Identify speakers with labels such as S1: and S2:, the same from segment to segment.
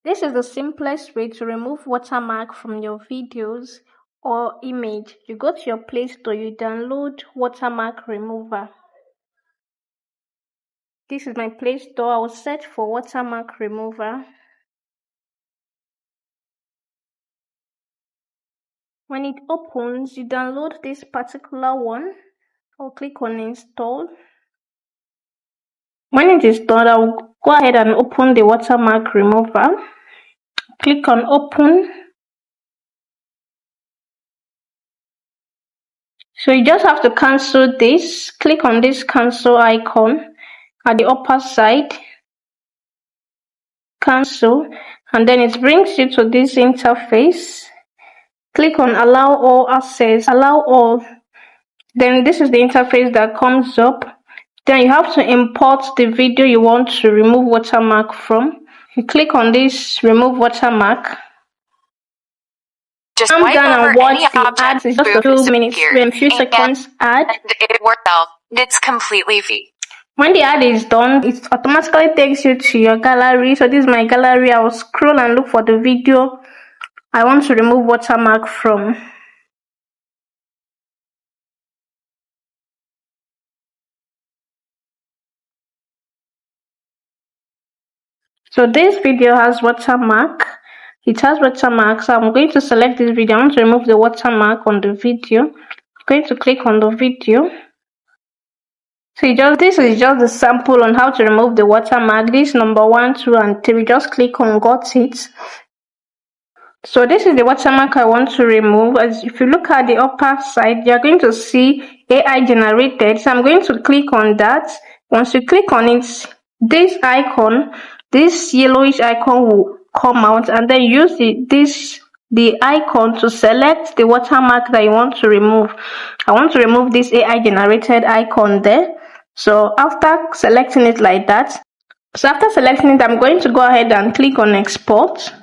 S1: This is the simplest way to remove watermark from your videos or image. You go to your Play Store, you download Watermark Remover. This is my Play Store. I will search for Watermark Remover. When it opens, you download this particular one or click on install. When it is done, I'll go ahead and open the Watermark Remover. Click on open. So you just have to cancel this. Click on this cancel icon at the upper side. Cancel, and then it brings you to this interface. Click on allow all access. Allow all. Then this is the interface that comes up. Then you have to import the video you want to remove watermark from. You click on this remove watermark.
S2: Just wipe over any object,
S1: it's just a few minutes, a few seconds ad.
S2: It works out. It's completely free.
S1: When the ad is done, it automatically takes you to your gallery. So this is my gallery. I will scroll and look for the video I want to remove watermark from. So this video has watermark. It has watermark, so I'm going to select this video. I want to remove the watermark on the video. I'm going to click on the video. So this is just the sample on how to remove the watermark. This number 1, 2, and 3. Just click on got it. So this is the watermark I want to remove. As if you look at the upper side, you're going to see AI generated. So I'm going to click on that. Once you click on it, this icon, this yellowish icon will come out, and then use the icon to select the watermark that you want to remove. I want to remove this AI generated icon there. So after selecting it like that, I'm going to go ahead and click on export.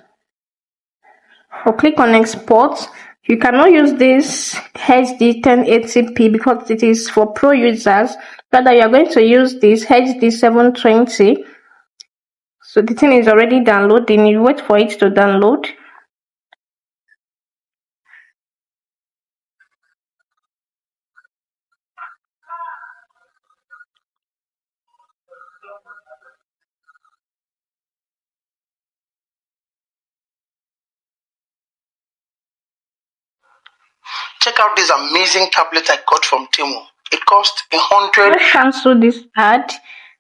S1: Or click on export. You cannot use this HD 1080p because it is for pro users. Rather, you are going to use this HD 720. So the thing is already downloading. You wait for it to download.
S3: Check out this amazing tablet I got from Temu. It cost 100.
S1: Cancel this ad,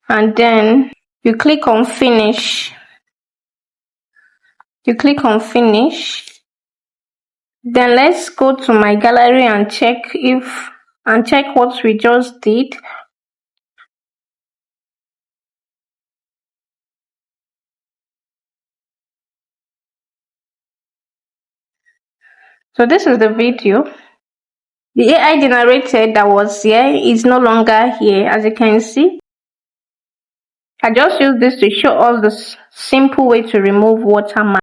S1: and then you click on finish. You click on finish. Then let's go to my gallery and check what we just did. So this is the video. The AI generated that was here is no longer here, as you can see. I just used this to show us the simple way to remove watermark.